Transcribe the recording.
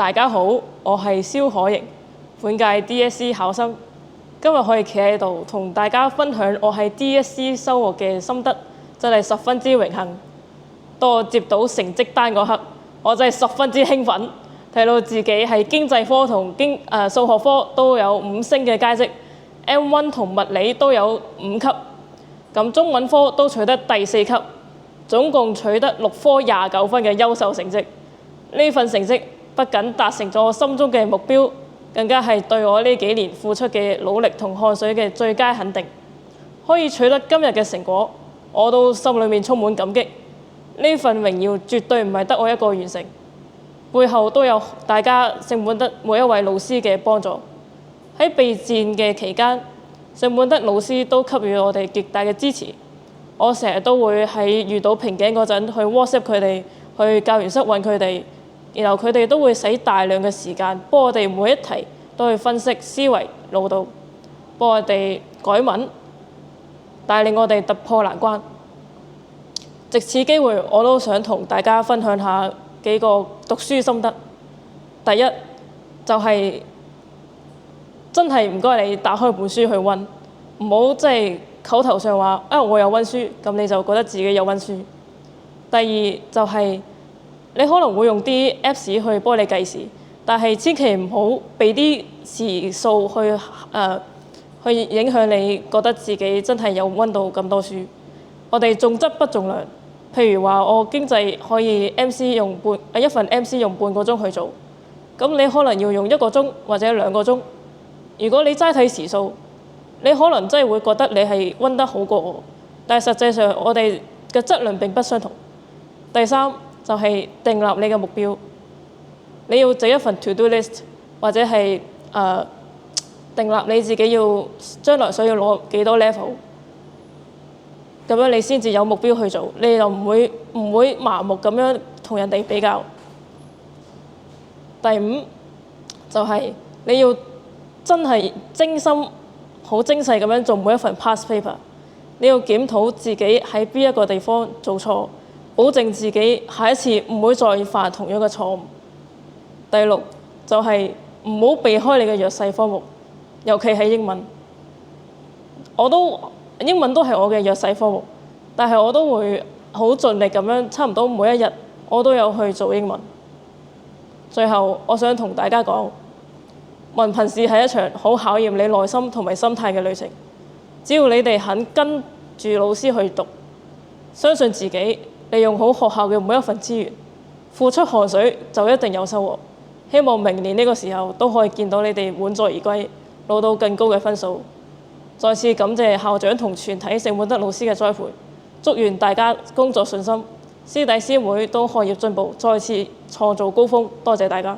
大家好，我係蕭可盈，本屆 DSE 考生。今日可以企喺度同大家分享我喺 DSE 收穫嘅心得，真係十分之榮幸。當我接到成績單嗰刻，我真係十分之興奮，睇到自己係經濟科同數學科都有5星嘅佳績 ，M1 同物理都有5級，咁中文科都取得第4級，總共取得6科29分嘅優秀成績。呢份成績不僅達成咗我心中嘅目標，更加係對我呢幾年付出嘅努力同汗水嘅最佳肯定。可以取得今日嘅成果，我都心裏面充滿感激。呢份榮耀絕對唔係得我一個完成，背後都有大家聖本德每一位老師嘅幫助。喺備戰嘅期間，聖本德老師都給予我哋極大嘅支持。我成日都會喺遇到瓶頸嗰陣去 WhatsApp 佢哋，去教員室揾佢哋。然後佢哋都會使大量嘅時間幫我哋每一題都去分析思維腦度，幫我哋改文，帶領我哋突破難關。藉此機會，我都想同大家分享下幾個讀書心得。第一就係真係唔該你打開本書去温，唔好即係口頭上話我有温書，咁你就覺得自己有温書。第二就係你可能會用啲 Apps 去幫你計時，但係千祈唔好俾啲時數去影響你覺得自己真係有温到咁多書。我哋重質不重量，譬如話我經濟可以一份 MC 用半個鐘去做，咁你可能要用1個鐘或者2個鐘。如果你齋睇時數，你可能真係會覺得你係温得好過我，但係實際上我哋嘅質量並不相同。第三就係訂立你嘅目標，你要整一份 to do list， 或者係訂立你自己要將來想要攞幾多 level， 咁樣你先至有目標去做，你就唔會麻木咁樣同人哋比較。第5就係你要真係精心好精細咁樣做每一份 past paper， 你要檢討自己喺邊一個地方做錯，保證自己下一次唔會再犯同樣嘅錯誤。第6就係唔好避開你嘅弱勢科目，尤其係英文。英文都係我嘅弱勢科目，但係我都會好盡力咁樣，差唔多每一日我都有去做英文。最後我想同大家講，文憑試係一場好考驗你內心同埋心態嘅旅程。只要你哋肯跟住老師去讀，相信自己，利用好學校嘅每一份資源，付出汗水就一定有收穫。希望明年呢個時候都可以見到你哋滿載而歸，攞到更高嘅分數。再次感謝校長同全體聖本德老師嘅栽培，祝願大家工作順心，師弟師妹都學業進步，再次創造高峰。多謝大家。